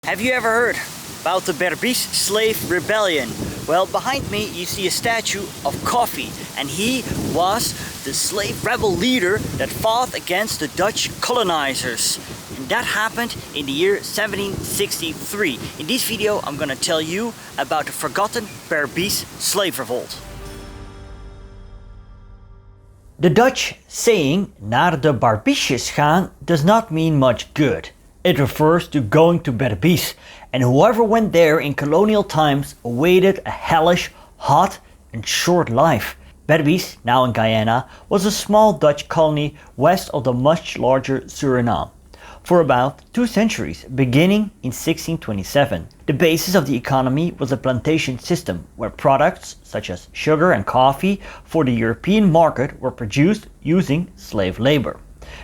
Have you ever heard about the Berbice Slave Rebellion? Well, behind me you see a statue of Kofi, and he was the slave rebel leader that fought against the Dutch colonizers. And that happened in the year 1763. In this video I'm gonna tell you about the forgotten Berbice Slave Revolt. The Dutch saying naar de Berbices gaan does not mean much good. It refers to going to Berbice, and whoever went there in colonial times awaited a hellish, hot and short life. Berbice, now in Guyana, was a small Dutch colony west of the much larger Suriname. For about 2 centuries, beginning in 1627. The basis of the economy was a plantation system where products such as sugar and coffee for the European market were produced using slave labor.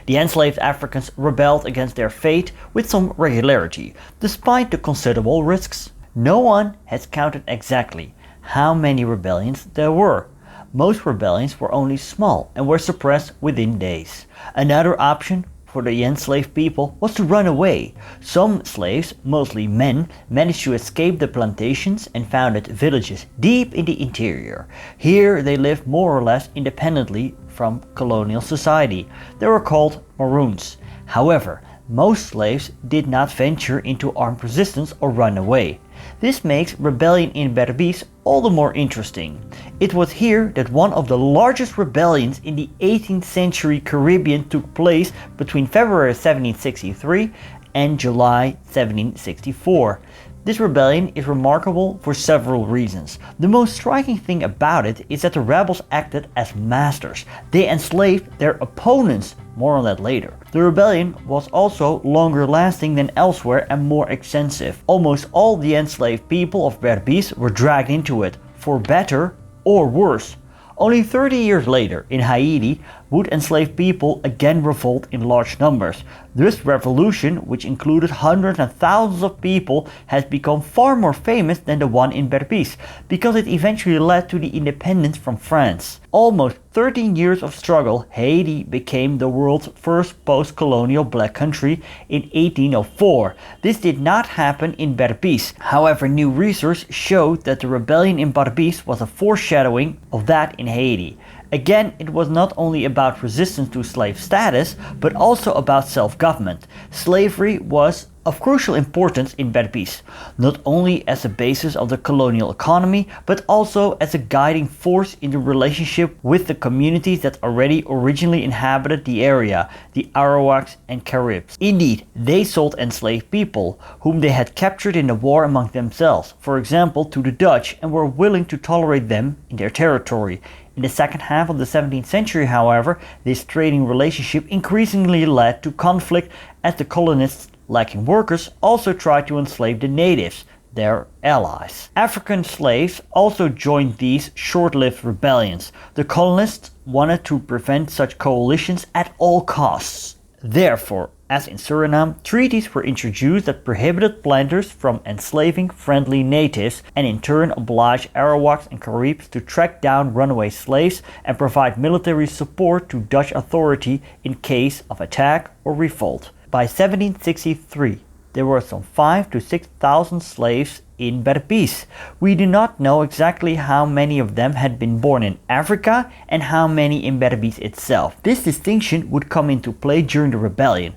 The enslaved Africans rebelled against their fate with some regularity, despite the considerable risks. No one has counted exactly how many rebellions there were. Most rebellions were only small and were suppressed within days. Another option for the enslaved people was to run away. Some slaves, mostly men, managed to escape the plantations and founded villages deep in the interior. Here they lived more or less independently from colonial society. They were called Maroons. However, most slaves did not venture into armed resistance or run away. This makes rebellion in Berbice all the more interesting. It was here that one of the largest rebellions in the 18th century Caribbean took place between February 1763 and July 1764. This rebellion is remarkable for several reasons. The most striking thing about it is that the rebels acted as masters. They enslaved their opponents. More on that later. The rebellion was also longer lasting than elsewhere and more extensive. Almost all the enslaved people of Berbice were dragged into it, for better or worse. Only 30 years later, in Haiti, would enslaved people again revolt in large numbers. This revolution, which included hundreds and thousands of people, has become far more famous than the one in Berbice, because it eventually led to the independence from France. Almost 13 years of struggle, Haiti became the world's first post-colonial black country in 1804. This did not happen in Berbice. However, new research showed that the rebellion in Berbice was a foreshadowing of that in Haiti. Again, it was not only about resistance to slave status, but also about self-government. Slavery was of crucial importance in Berbice, not only as a basis of the colonial economy, but also as a guiding force in the relationship with the communities that already originally inhabited the area, the Arawaks and Caribs. Indeed, they sold enslaved people, whom they had captured in the war among themselves, for example to the Dutch, and were willing to tolerate them in their territory. In the second half of the 17th century, however, this trading relationship increasingly led to conflict as the colonists, lacking workers, also tried to enslave the natives, their allies. African slaves also joined these short-lived rebellions. The colonists wanted to prevent such coalitions at all costs. Therefore, as in Suriname, treaties were introduced that prohibited planters from enslaving friendly natives and in turn obliged Arawaks and Caribs to track down runaway slaves and provide military support to Dutch authority in case of attack or revolt. By 1763, there were some 5,000 to 6,000 slaves in Berbice. We do not know exactly how many of them had been born in Africa and how many in Berbice itself. This distinction would come into play during the rebellion.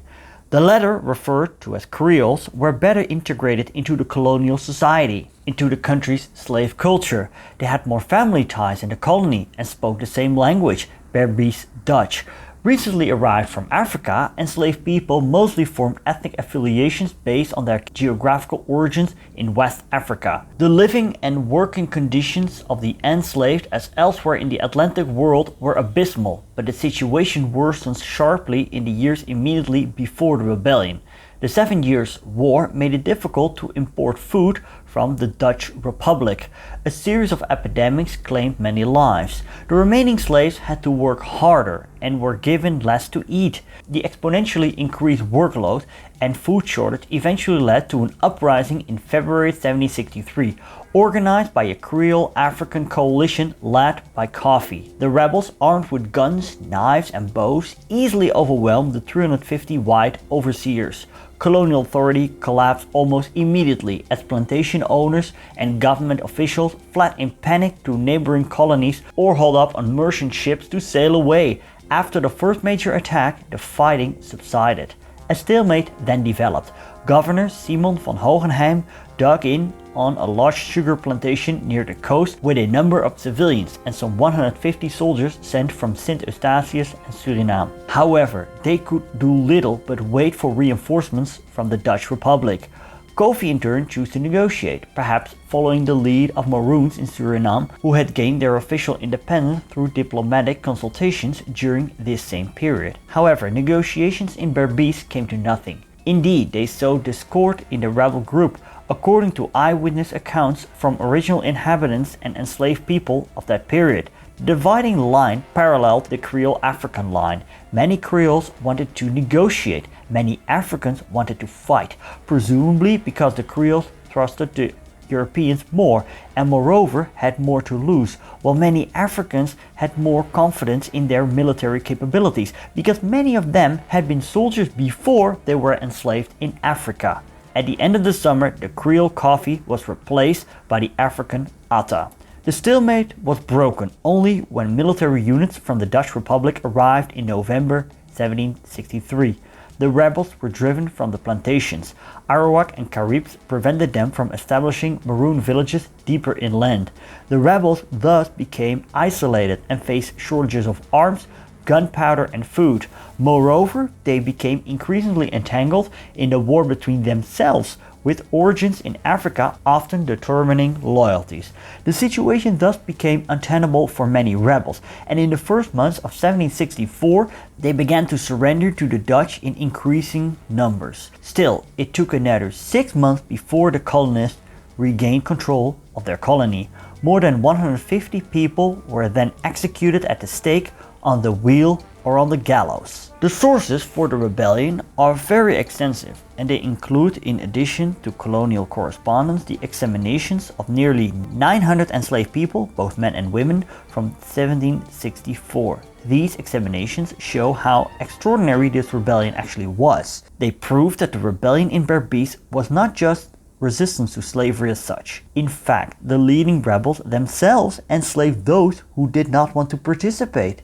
The latter, referred to as Creoles, were better integrated into the colonial society, into the country's slave culture. They had more family ties in the colony and spoke the same language, Berbice Dutch. Recently arrived from Africa, enslaved people mostly formed ethnic affiliations based on their geographical origins in West Africa. The living and working conditions of the enslaved, as elsewhere in the Atlantic world, were abysmal, but the situation worsened sharply in the years immediately before the rebellion. The 7 Years' War made it difficult to import food from the Dutch Republic. A series of epidemics claimed many lives. The remaining slaves had to work harder and were given less to eat. The exponentially increased workload and food shortage eventually led to an uprising in February 1763, organized by a Creole African coalition led by Kofi. The rebels, armed with guns, knives and bows, easily overwhelmed the 350 white overseers. colonial authority collapsed almost immediately as plantation owners and government officials fled in panic to neighboring colonies or hauled up on merchant ships to sail away. After the first major attack, the fighting subsided. A stalemate then developed. Governor Simon van Hogenheim dug in on a large sugar plantation near the coast with a number of civilians and some 150 soldiers sent from Sint Eustatius and Suriname. However, they could do little but wait for reinforcements from the Dutch Republic. Kofi in turn chose to negotiate, perhaps following the lead of Maroons in Suriname, who had gained their official independence through diplomatic consultations during this same period. However, negotiations in Berbice came to nothing. Indeed, they sowed discord in the rebel group, according to eyewitness accounts from original inhabitants and enslaved people of that period. The dividing line paralleled the Creole-African line. Many Creoles wanted to negotiate, many Africans wanted to fight, presumably because the Creoles trusted the Europeans more and moreover had more to lose, while many Africans had more confidence in their military capabilities because many of them had been soldiers before they were enslaved in Africa. At the end of the summer, the Creole Koffi was replaced by the African Ata. The stalemate was broken only when military units from the Dutch Republic arrived in November 1763. The rebels were driven from the plantations. Arawak and Caribs prevented them from establishing Maroon villages deeper inland. The rebels thus became isolated and faced shortages of arms, gunpowder and food. Moreover, they became increasingly entangled in the war between themselves, with origins in Africa often determining loyalties. The situation thus became untenable for many rebels, and in the first months of 1764 they began to surrender to the Dutch in increasing numbers. Still, it took another 6 months before the colonists regained control of their colony. More than 150 people were then executed at the stake, on the wheel or on the gallows. The sources for the rebellion are very extensive and they include, in addition to colonial correspondence, the examinations of nearly 900 enslaved people, both men and women, from 1764. These examinations show how extraordinary this rebellion actually was. They prove that the rebellion in Berbice was not just resistance to slavery as such. In fact, the leading rebels themselves enslaved those who did not want to participate.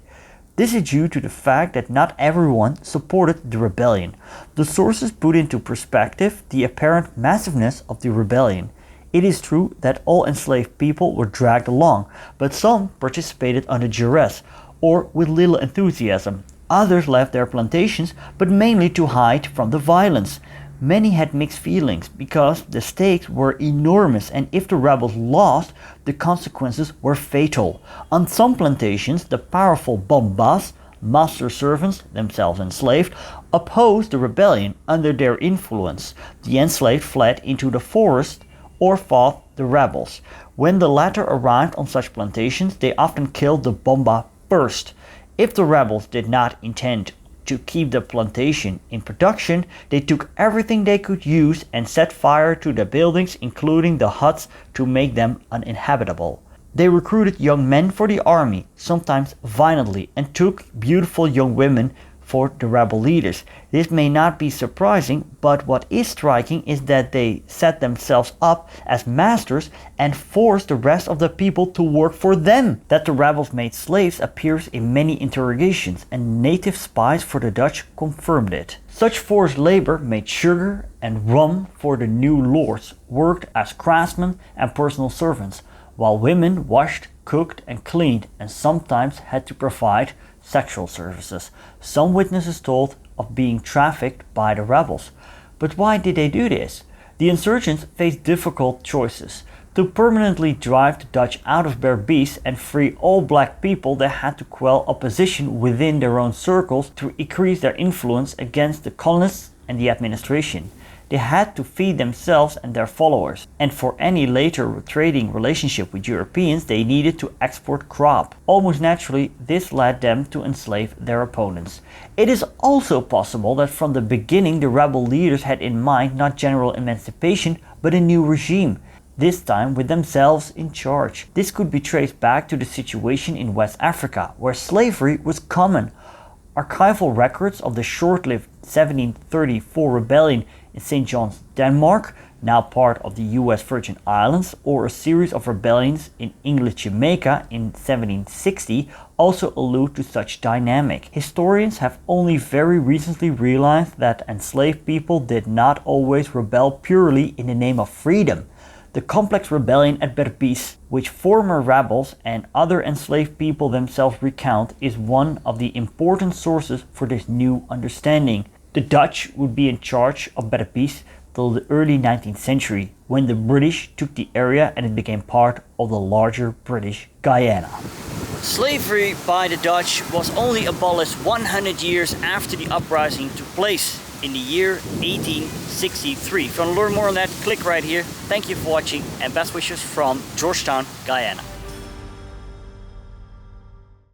This is due to the fact that not everyone supported the rebellion. The sources put into perspective the apparent massiveness of the rebellion. It is true that all enslaved people were dragged along, but some participated under duress or with little enthusiasm. Others left their plantations, but mainly to hide from the violence. Many had mixed feelings because the stakes were enormous and if the rebels lost, the consequences were fatal. On some plantations, the powerful bombas, master servants, themselves enslaved, opposed the rebellion under their influence. The enslaved fled into the forest or fought the rebels. When the latter arrived on such plantations, they often killed the bomba first. If the rebels did not intend to keep the plantation in production, they took everything they could use and set fire to the buildings, including the huts, to make them uninhabitable. They recruited young men for the army, sometimes violently, and took beautiful young women for the rebel leaders. This may not be surprising, but what is striking is that they set themselves up as masters and forced the rest of the people to work for them. That the rebels made slaves appears in many interrogations, and native spies for the Dutch confirmed it. Such forced labor made sugar and rum for the new lords, worked as craftsmen and personal servants, while women washed, cooked and cleaned, and sometimes had to provide sexual services. Some witnesses told of being trafficked by the rebels. But why did they do this? The insurgents faced difficult choices. To permanently drive the Dutch out of Berbice and free all black people, they had to quell opposition within their own circles to increase their influence against the colonists and the administration. They had to feed themselves and their followers, and for any later trading relationship with Europeans they needed to export crop. Almost naturally, this led them to enslave their opponents. It is also possible that from the beginning the rebel leaders had in mind not general emancipation but a new regime, this time with themselves in charge. This could be traced back to the situation in West Africa, where slavery was common. Archival records of the short-lived 1734 rebellion in St. John's, Denmark, now part of the US Virgin Islands, or a series of rebellions in English Jamaica in 1760 also allude to such dynamic. Historians have only very recently realized that enslaved people did not always rebel purely in the name of freedom. The complex rebellion at Berbice, which former rebels and other enslaved people themselves recount, is one of the important sources for this new understanding. The Dutch would be in charge of Berbice till the early 19th century, when the British took the area and it became part of the larger British Guyana. Slavery by the Dutch was only abolished 100 years after the uprising took place in the year 1863. If you want to learn more on that, click right here. Thank you for watching and best wishes from Georgetown, Guyana.